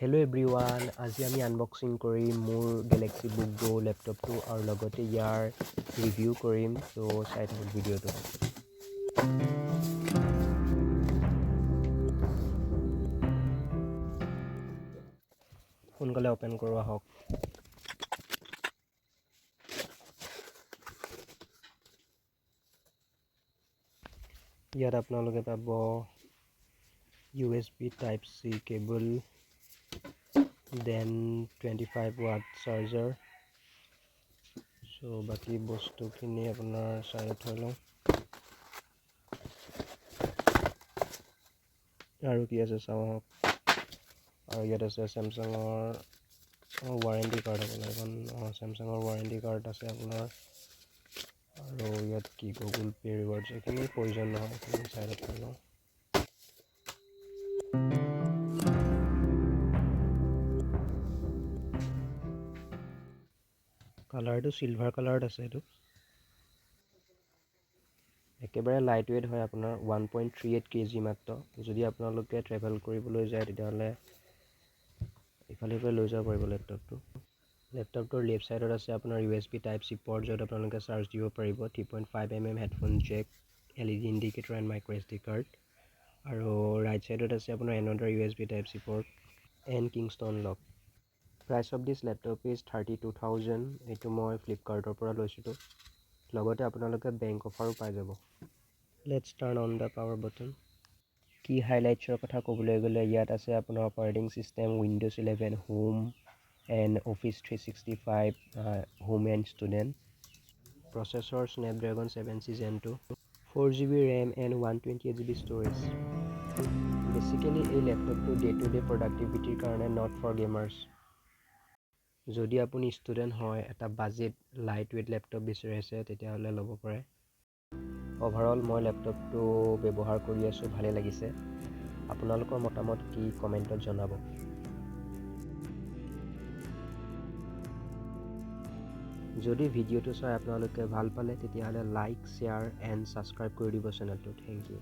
Hello everyone, আজি আমি unboxing কৰিম মোৰ Galaxy Book Go লেপটপটো আৰু লগতে ইয়াৰ ৰিভিউ কৰিম তো চাই থাকক ভিডিঅ'টো সোনকালে ওপেন কৰোৱা হওক ইয়াত আপোনালোকে পাব USB type C cable then 25 watt charger so বাকি বস্তুখিনি আপোনাৰ চাইড থৈ লওঁ আৰু কি আছে চাওক আৰু ইয়াত আছে স্যামসাঙৰ ৱাৰেণ্টি কাৰ্ড আপোনাৰ এখন স্যামসাঙৰ ৱাৰেণ্টি কাৰ্ড আছে আপোনাৰ আৰু ইয়াত কি গুগল পে ৰিৱাৰ্ডছ এইখিনি প্ৰয়োজন নহয় এইখিনি চাইডত থৈ লওঁ কালাৰটো সিলভাৰ কালাৰত আছে এইটো একেবাৰে লাইট ৱেট হয় আপোনাৰ 1.38 kg মাত্ৰ যদি আপোনালোকে ট্ৰেভেল কৰিবলৈ যায় তেতিয়াহ'লে ইফালে লৈ যাব পাৰিব লেপটপটোৰ লেফ্ট সাইডত আছে আপোনাৰ USB টাইপ C পৰ্ট য'ত আপোনালোকে চাৰ্জ দিব পাৰিব 3.5 mm headphone jack LED indicator and micro SD card আৰু ৰাইট সাইডত আছে আপোনাৰ another USB type C port and Kingston lock price of this laptop is 32,000 এইটো মই ফ্লিপকাৰ্টৰ পৰা লৈছিলোঁ লগতে আপোনালোকে বেংক অফাৰো পাই যাব let's turn on the power button কি হাইলাইটছৰ কথা ক'বলৈ গ'লে ইয়াত আছে আপোনাৰ operating system Windows 11 home and office 365 home and student processor Snapdragon 7C Gen 2 4GB RAM and 128GB storage basically এই লেপটপটো ডে টু ডে প্ৰডাক্টিভিটিৰ কাৰণে নট ফৰ গেমাৰ্ছ যদি আপুনি ষ্টুডেণ্ট হয় এটা বাজেট লাইট ৱেট লেপটপ বিচাৰি আছে তেতিয়াহ'লে ল'ব পাৰে অভাৰঅল মই লেপটপটো ব্যৱহাৰ কৰি আছোঁ ভালে লাগিছে আপোনালোকৰ মতামত কি কমেণ্টত জনাব যদি ভিডিঅ'টো চাই আপোনালোকে ভাল পালে তেতিয়াহ'লে লাইক শ্বেয়াৰ এণ্ড ছাবস্ক্ৰাইব কৰি দিব চেনেলটো থেংক ইউ